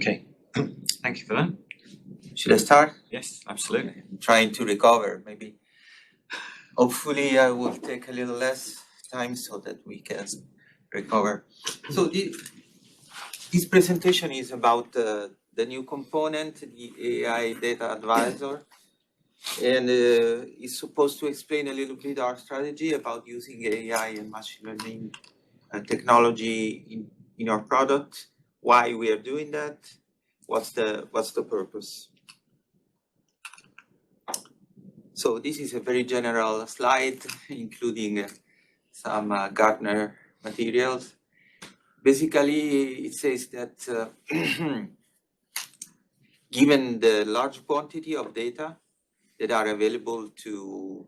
Okay, thank you for that. Should I start? Yes, absolutely. I'm trying to recover, maybe. Hopefully I will take a little less time so that we can recover. So this presentation is about the new component, the AI Data Advisor, and it's supposed to explain a little bit our strategy about using AI and machine learning technology in our product, why we are doing that, what's the purpose. So this is a very general slide, including some Gartner materials. Basically, it says that given the large quantity of data that are available to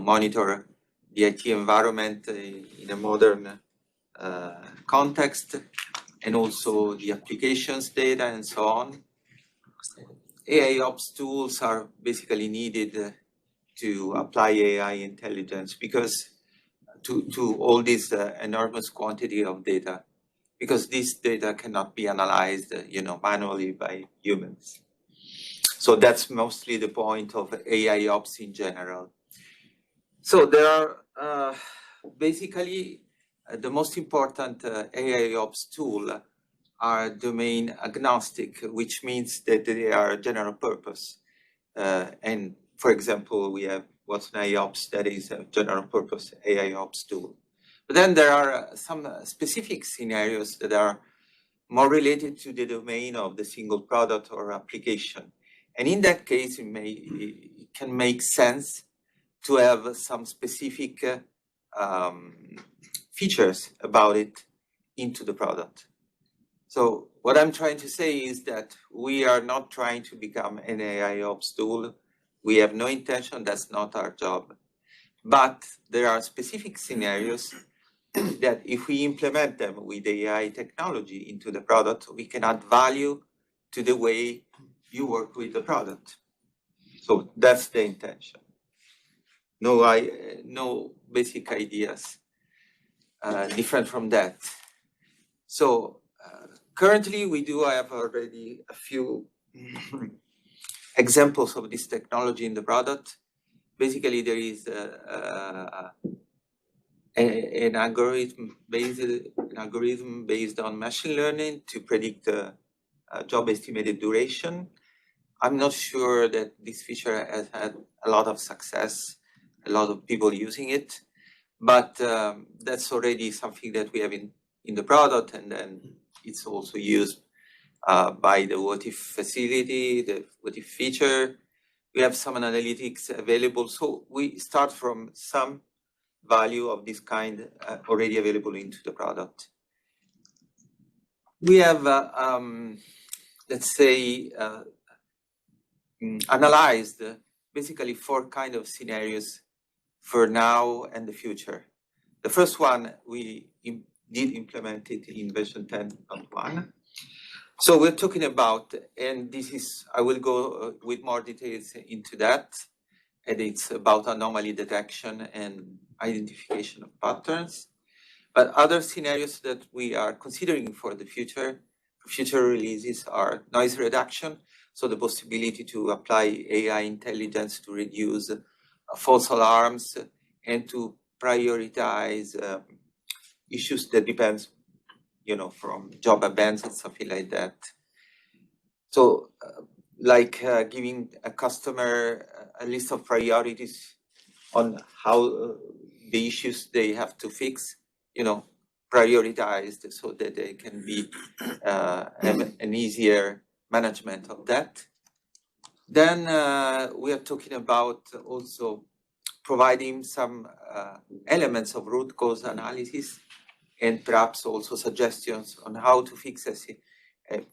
monitor the IT environment in a modern context, and also the applications data and so on, AIOps tools are basically needed to apply AI intelligence because to all this enormous quantity of data, because this data cannot be analyzed, manually by humans. So that's mostly the point of AIOps in general. So there are basically the most important AIOps tool are domain agnostic, which means that they are general purpose. And for example, we have Watson AIOps, that is a general purpose AIOps tool. But then there are some specific scenarios that are more related to the domain of the single product or application. And in that case, it can make sense to have some specific features about it into the product. So what I'm trying to say is that we are not trying to become an AIOps tool. We have no intention, that's not our job. But there are specific scenarios that if we implement them with AI technology into the product, we can add value to the way you work with the product. So that's the intention. No basic ideas different from that. So currently we do have already a few examples of this technology in the product. Basically, there is an algorithm based on machine learning to predict job estimated duration. I'm not sure that this feature has had a lot of success, a lot of people using it, but that's already something that we have in the product, and then it's also used by the What If facility, the What If feature. We have some analytics available, so we start from some value of this kind already available into the product. We have, let's say, analyzed basically 4 kind of scenarios for now and the future. The first one, we did implement it in version 10.1. So we're talking about, and this is, I will go with more details into that, and it's about anomaly detection and identification of patterns. But other scenarios that we are considering for the future releases are noise reduction, so the possibility to apply AI intelligence to reduce false alarms and to prioritize issues that depends, from job events and something like that. So like giving a customer a list of priorities on how the issues they have to fix, prioritized so that they can be an easier management of that. Then we are talking about also providing some elements of root cause analysis and perhaps also suggestions on how to fix,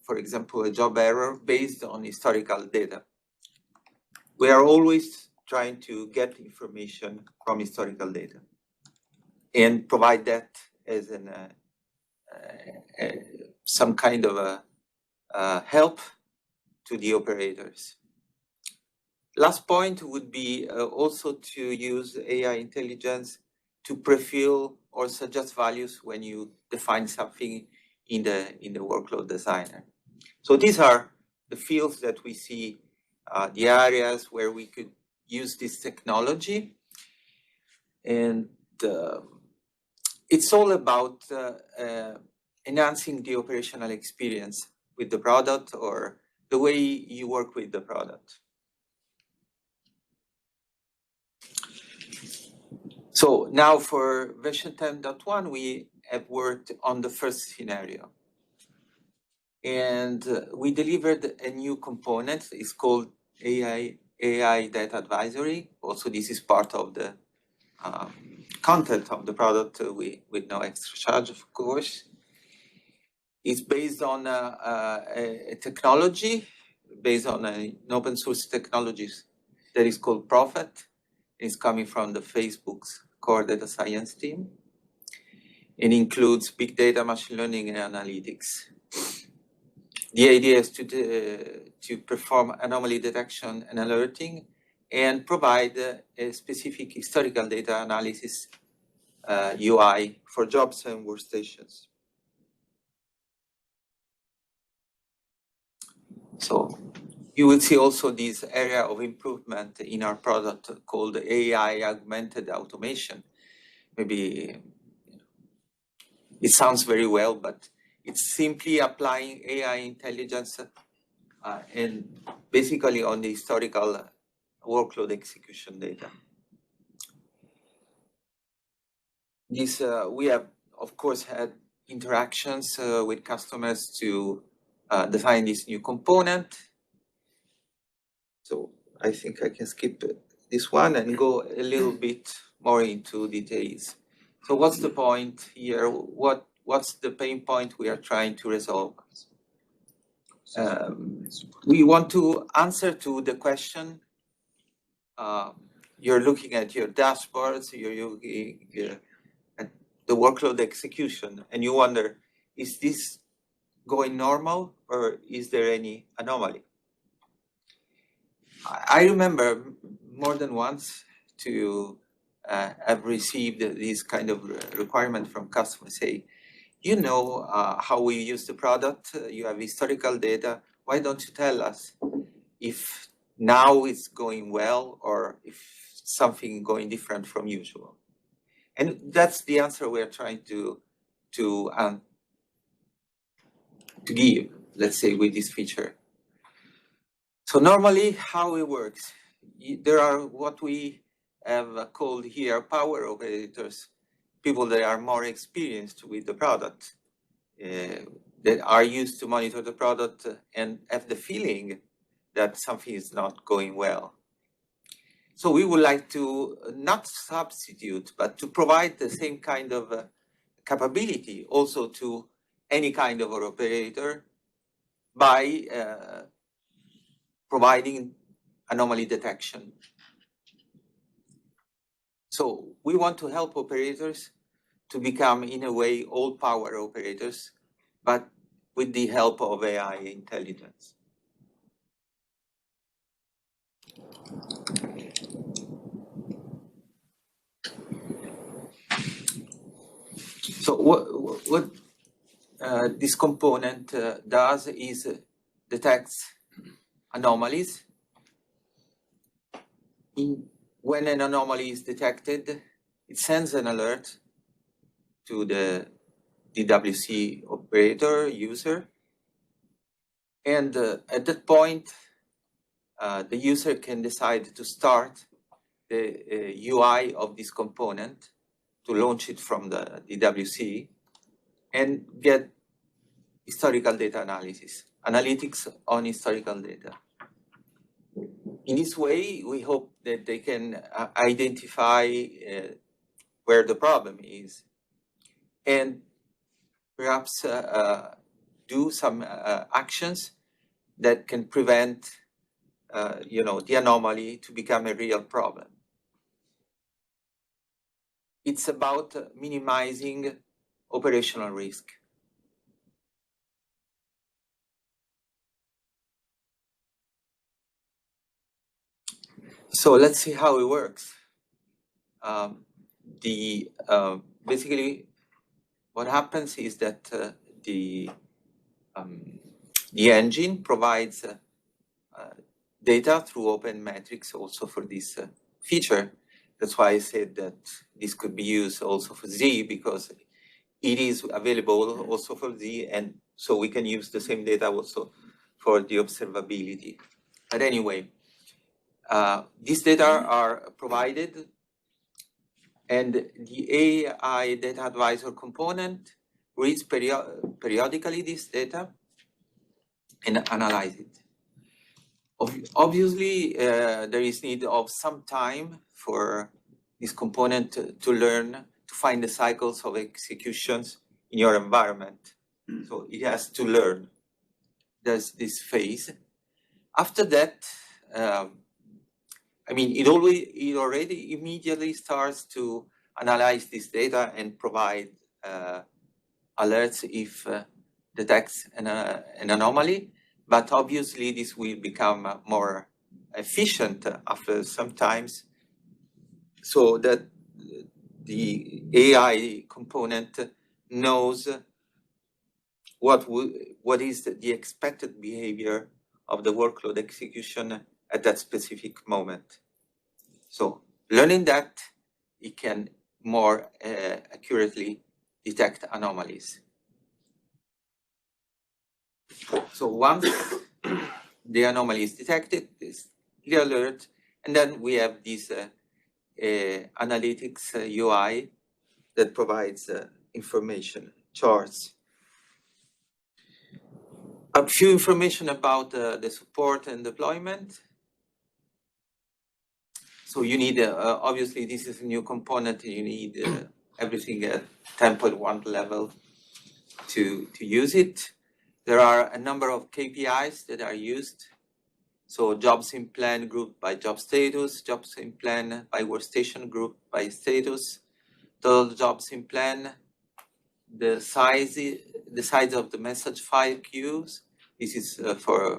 for example, a job error based on historical data. We are always trying to get information from historical data and provide that as some kind of a help to the operators. Last point would be also to use AI intelligence to prefill or suggest values when you define something in the workload designer. So these are the fields that we see, the areas where we could use this technology. And it's all about enhancing the operational experience with the product or the way you work with the product. So now for version 10.1, we have worked on the first scenario. And we delivered a new component. It's called AI Data Advisory. Also, this is part of the content of the product with no extra charge, of course. It's based on a technology, based on an open source technologies that is called Prophet. It's coming from the Facebook's core data science team. It includes big data, machine learning, and analytics. The idea is to perform anomaly detection and alerting and provide a specific historical data analysis UI for jobs and workstations. So you will see also this area of improvement in our product called AI Augmented Automation. Maybe it sounds very well, but it's simply applying AI intelligence and basically on the historical workload execution data. This we have, of course, had interactions with customers to define this new component. So I think I can skip this one and go a little bit more into details. So what's the point here? What's the pain point we are trying to resolve? We want to answer to the question, you're looking at your dashboards, you're looking at the workload execution, and you wonder, is this going normal or is there any anomaly? I remember more than once to have received this kind of requirement from customers, say, you know how we use the product, you have historical data, why don't you tell us if now it's going well or if something going different from usual? And that's the answer we are trying to give, let's say, with this feature. So normally how it works, there are what we have called here power operators, people that are more experienced with the product, that are used to monitor the product and have the feeling that something is not going well. So we would like to not substitute, but to provide the same kind of capability also to any kind of operator by providing anomaly detection. So we want to help operators to become, in a way, all power operators, but with the help of AI intelligence. So what this component does is detects anomalies. When an anomaly is detected, it sends an alert to the DWC operator user. And at that point, the user can decide to start the UI of this component, to launch it from the DWC and get historical data analysis, analytics on historical data. In this way, we hope that they can identify where the problem is and perhaps do some actions that can prevent the anomaly to become a real problem. It's about minimizing operational risk. So let's see how it works. Basically, what happens is that the The engine provides data through open metrics also for this feature. That's why I said that this could be used also for Z, because it is available also for Z, and so we can use the same data also for the observability. But anyway, these data are provided, and the AI Data Advisor component reads periodically this data and analyze it. Obviously, there is need of some time for this component to learn, to find the cycles of executions in your environment. So it has to learn. There's this phase. After that, I mean, it already immediately starts to analyze this data and provide alerts if detects an anomaly. But obviously, this will become more efficient after some times, so that the AI component knows what is the expected behavior of the workload execution at that specific moment. So learning that, it can more accurately detect anomalies. So once the anomaly is detected, this clear alert, and then we have this analytics UI that provides information, charts. A few information about the support and deployment. So you need, obviously this is a new component, you need everything at 10.1 level to use it. There are a number of KPIs that are used. So jobs in plan grouped by job status, jobs in plan by workstation grouped by status, total jobs in plan, the size of the message file queues. This is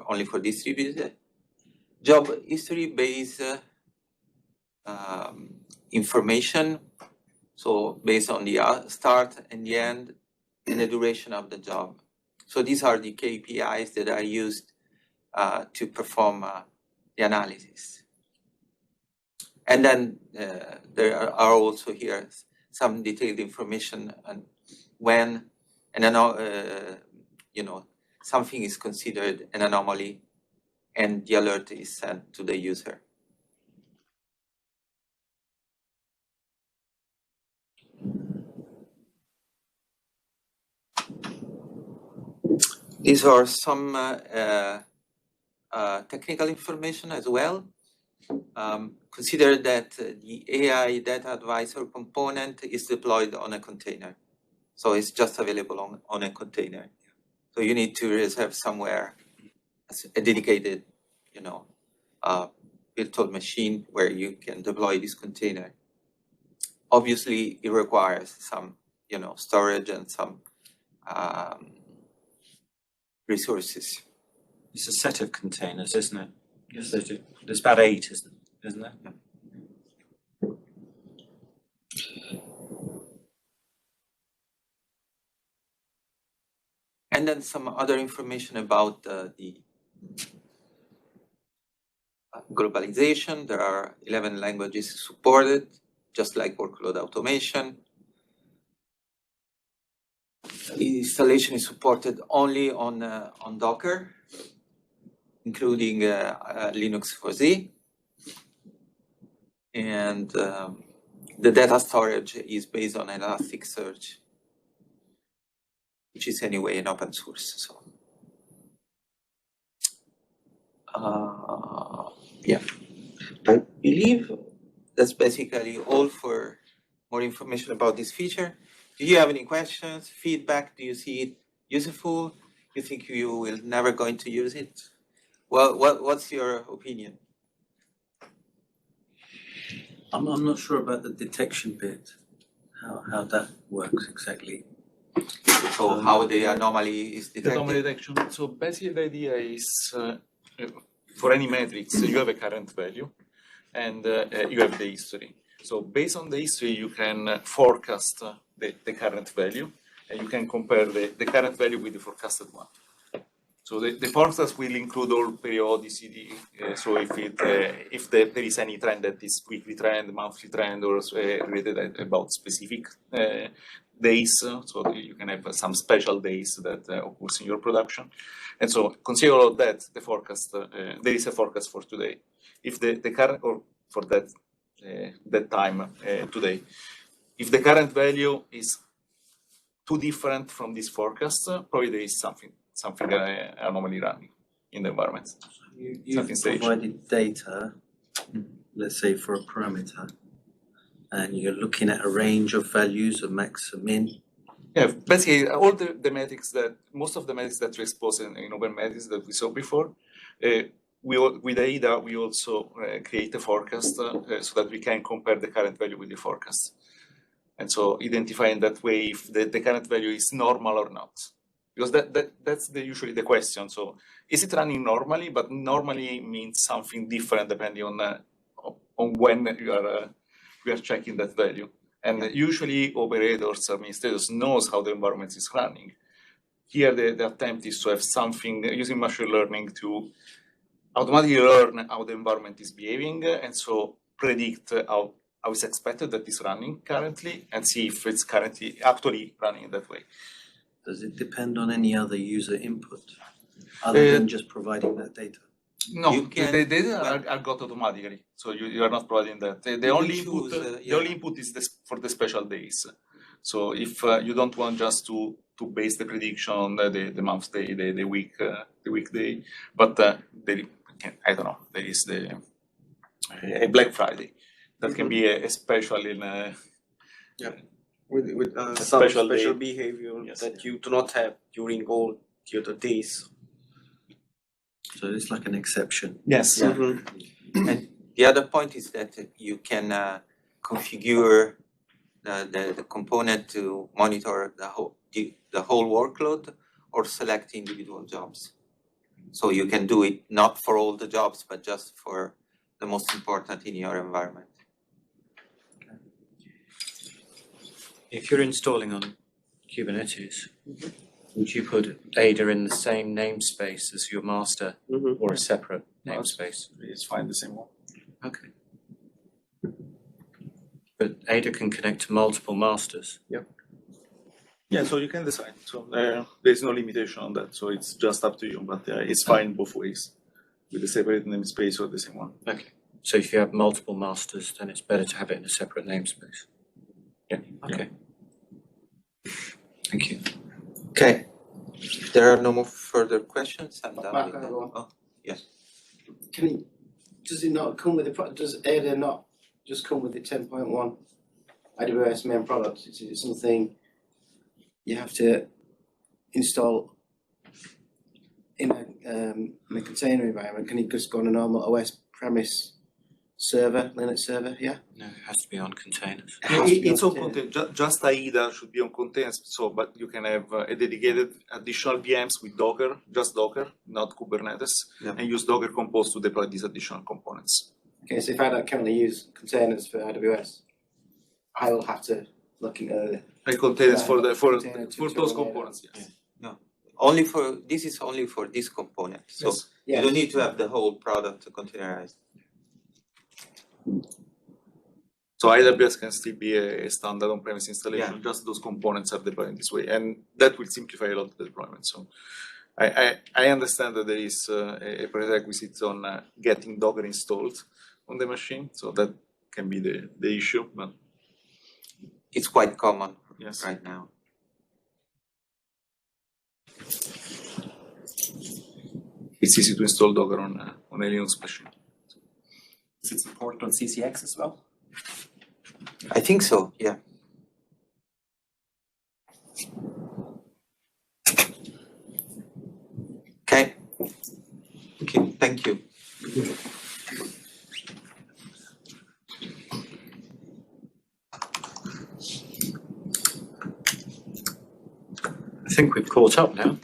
only for distributed. Job history based information. So based on the start and the end and the duration of the job. So these are the KPIs that are used to perform the analysis. And then there are also here some detailed information on when something is considered an anomaly and the alert is sent to the user. These are some technical information as well. Consider that the AI Data Advisor component is deployed on a container. So it's just available on a container. So you need to reserve somewhere a dedicated, virtual machine where you can deploy this container. Obviously, it requires some, storage and some resources. It's a set of containers, isn't it? Yes, there's about 8, isn't there? Yeah. And then some other information about the globalization. There are 11 languages supported, just like Workload Automation. Installation is supported only on Docker, including Linux for Z. And the data storage is based on Elasticsearch, which is anyway an open source. So, yeah, I believe that's basically all for more information about this feature. Do you have any questions, feedback? Do you see it useful? You think you will never going to use it? Well, what's your opinion? I'm not sure about the detection bit, how that works exactly. So how the anomaly is detected? The anomaly detection. So basically the idea is for any metrics, you have a current value and you have the history. So based on the history, you can forecast the current value and you can compare the current value with the forecasted one. So the forecast will include all periodicity. So if there is any trend that is weekly trend, monthly trend, or related about specific days, so you can have some special days that occurs in your production. And so consider all of that, the forecast, there is a forecast for today. If the current, or for that time today, if the current value is too different from this forecast, probably there is something anomaly running in the environment. You provided data, let's say for a parameter, and you're looking at a range of values of max and min. Yeah, basically all the metrics most of the metrics that we expose in open metrics that we saw before, with AIDA, we also create a forecast so that we can compare the current value with the forecast. And so identifying that way if the current value is normal or not. Because that's usually the question. So is it running normally? But normally means something different depending on when you are checking that value. And usually operators, administrators knows how the environment is running. Here the attempt is to have something using machine learning to automatically learn how the environment is behaving, and so predict how it's expected that is running currently, and see if it's currently actually running that way. Does it depend on any other user input other than just providing that data? No, the data are got automatically, so you are not providing that. The only input is for the special days. So if you don't want just to base the prediction on the month day, the weekday, but I don't know, there is a Black Friday that can be a special in with some special behavior that you do not have during all the other days. So it's like an exception. Yes. Yeah. And the other point is that you can configure the component to monitor the whole workload or select individual jobs. So you can do it not for all the jobs, but just for the most important in your environment. If you're installing on Kubernetes, would you put AIDA in the same namespace as your master or a separate namespace? It's fine, the same one. Okay. But AIDA can connect to multiple masters. Yep. Yeah, so you can decide. So there's no limitation on that. So it's just up to you, but it's fine both ways, with a separate namespace or the same one. Okay. So if you have multiple masters, then it's better to have it in a separate namespace. Yeah. Okay. Thank you. Okay. If there are no more further questions, I'm done. Mark, with I that. go on. Oh, yes. Does it not come with does AIDA not just come with the 10.1 AWS main product? Is it something you have to install in a container environment? Can it just go on a normal OS premise server, Linux server? Yeah. No, it has to be on containers. It's on containers. Just AIDA should be on containers. So, but you can have a dedicated additional VMs with Docker, just Docker, not Kubernetes, and use Docker Compose to deploy these additional components. Okay, so if I don't currently use containers for AWS, I will have to look into Containers for those run components. Yes. No. This is only for this component. So Yes. you don't need to have the whole product containerized. So AWS can still be a standard on-premise installation. Just those components are deployed in this way, and that will simplify a lot of the deployment. So I understand that there is a prerequisite on getting Docker installed on the machine, so that can be the issue, but It's quite common right now. It's easy to install Docker on a Linux machine. Is it supported on CCX as well? I think so, yeah. Okay. Okay, thank you. I think we've caught up now.